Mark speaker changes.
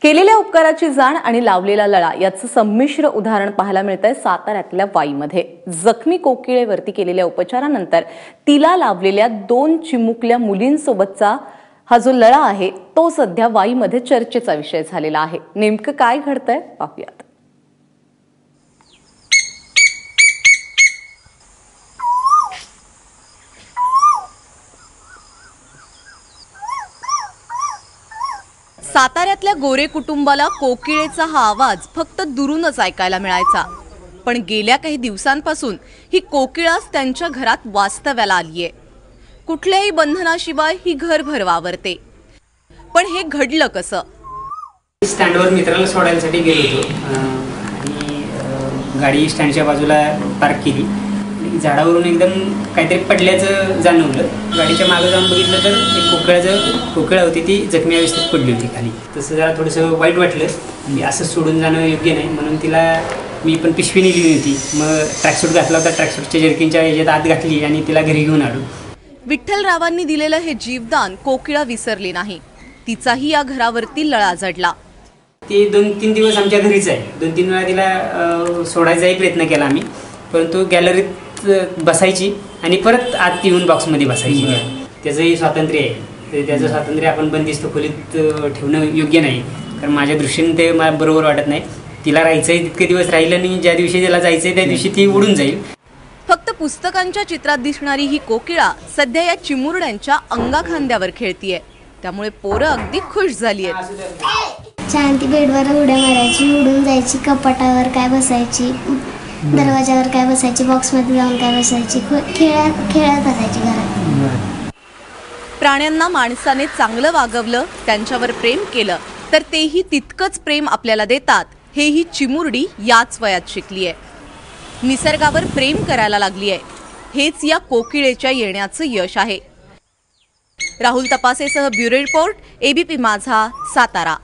Speaker 1: केलेल्या उपकाराची जाण आणि लावलेला लळा याचं संमिश्र उदाहरण पाहायला मिळतंय साताऱ्यातल्या वाईमध्ये। जखमी कोकिळेवरती केलेल्या उपचारानंतर तिला लावलेल्या 2 चिमुकल्या मुलींसोबतचा हा जो लळा आहे तो सध्या वाईमध्ये चर्चेचा विषय झालेला आहे। नेमकं काय घडतंय पाहूयात। साताऱ्यातल्या गोरे कुटुंबाला कोकिळेचा हा आवाज फक्त दुरूनच ऐकायला मिळायचा, पण गेल्या काही दिवसांपासून ही कोकिळाच त्यांच्या घरात वास्तव्याला आलीये। कुठल्याही बंधनाशिवाय ही घरभर वावरते। पण हे घडलं कसं?
Speaker 2: स्टँडवर मित्राला सोडायसाठी गेलो होतो आणि गाडी स्टँडच्या बाजूला पार्क केली। झाडावरून एकदम काहीतरी पडल्याचं जाणवलं। गाडीच्या मागे जाऊन बघितलं तर एक कोकिळा होती, ती जखमी अवस्थेत पडली होती खाली। तसं जरा थोडंसं वाईट वाटलं की असं सोडून जाणं योग्य नाही, म्हणून तिला मी पण पिशवी नेली होती। मग ट्रॅकसूट घातला होता, ट्रॅकसूटच्या जर्किनच्या याच्यात आत घातली आणि तिला घरी घेऊन आलो।
Speaker 1: विठ्ठलरावांनी दिलेलं हे जीवदान कोकिळा विसरली नाही। तिचाही या घरावरती लळा जडला।
Speaker 2: ती 2-3 दिवस आमच्या घरीच आहे। 2-3 वेळा तिला सोडायचाही प्रयत्न केला आम्ही, परंतु गॅलरीत बसायची आणि परत आत येऊन बॉक्समध्ये बसायची। त्याचंही स्वातंत्र्य आहे, त्याचं स्वातंत्र्य आपण बंदिस्त खोलीत ठेवणं योग्य नाही, कारण माझ्या दृष्टीने ते मला बरोबर वाटत नाही। तिला राहायचंय तितके दिवस राहिलं नाही, ज्या दिवशी तिला जायचंय त्या दिवशी ती उडून जाईल।
Speaker 1: फक्त पुस्तकांच्या चित्रात दिसणारी ही कोकिळा सध्या या चिमुरड्यांच्या अंगाखांद्यावर खेळतीये, त्यामुळे पोरं अगदी खुश झाली आहेत।
Speaker 3: छान ती बेडवर उड्या मारायची, उडून जायची, कपाटावर काय बसायची, दरवाजावर काय बसायची, बॉक्समध्ये जाऊन काय बसायची, खेळत बसायची घरात।
Speaker 1: प्राण्यांना माणसाने चांगलं वागवलं, त्यांच्यावर प्रेम केलं तर तेही तितकंच प्रेम आपल्याला देतात, हे ही चिमुरडी याच वयात शिकली आहे। निसर्गावर प्रेम करायला लागली आहे। हेच या कोकिळेच्या येण्याचं यश आहे। राहुल तपासेसह ब्युरो रिपोर्ट, एबीपी माझा, सातारा।